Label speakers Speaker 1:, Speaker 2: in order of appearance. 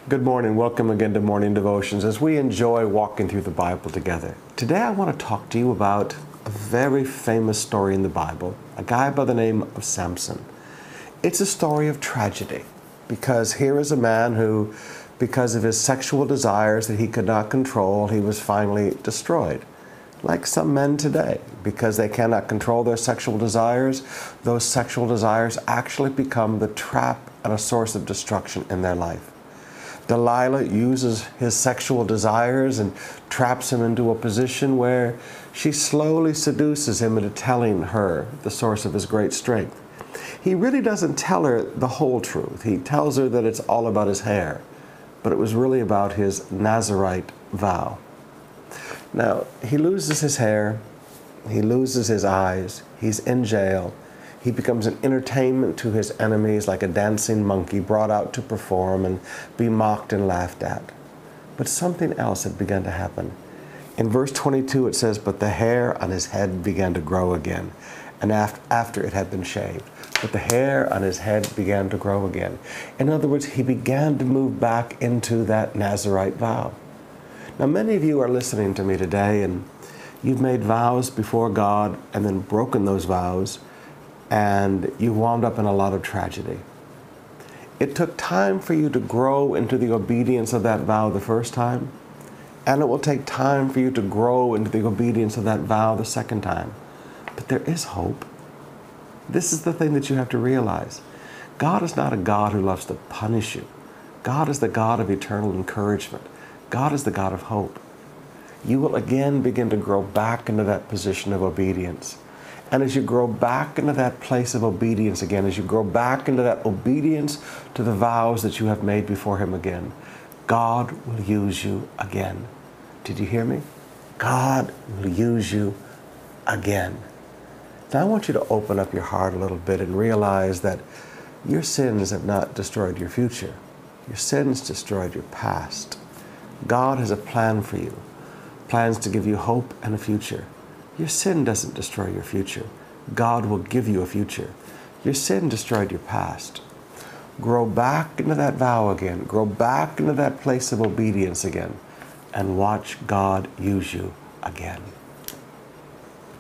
Speaker 1: Good morning. Welcome again to Morning Devotions as we enjoy walking through the Bible together. Today I want to talk to you about a very famous story in the Bible, a guy by the name of Samson. It's a story of tragedy because here is a man who, because of his sexual desires that he could not control, he was finally destroyed. Like some men today, because they cannot control their sexual desires, those sexual desires actually become the trap and a source of destruction in their life. Delilah uses his sexual desires and traps him into a position where she slowly seduces him into telling her the source of his great strength. He really doesn't tell her the whole truth. He tells her that it's all about his hair, but it was really about his Nazirite vow. Now, he loses his hair, he loses his eyes, he's in jail. He becomes an entertainment to his enemies, like a dancing monkey brought out to perform and be mocked and laughed at. But something else had begun to happen. In verse 22 it says, "But the hair on his head began to grow again," and after it had been shaved. But the hair on his head began to grow again. In other words, he began to move back into that Nazirite vow. Now, many of you are listening to me today, and you've made vows before God and then broken those vows, and you wound up in a lot of tragedy. It took time for you to grow into the obedience of that vow the first time, and it will take time for you to grow into the obedience of that vow the second time. But there is hope. This is the thing that you have to realize. God is not a God who loves to punish you. God is the God of eternal encouragement. God is the God of hope. You will again begin to grow back into that position of obedience. And as you grow back into that place of obedience again, as you grow back into that obedience to the vows that you have made before Him again, God will use you again. Did you hear me? God will use you again. Now I want you to open up your heart a little bit and realize that your sins have not destroyed your future. Your sins destroyed your past. God has a plan for you, plans to give you hope and a future. Your sin doesn't destroy your future. God will give you a future. Your sin destroyed your past. Grow back into that vow again. Grow back into that place of obedience again, and watch God use you again.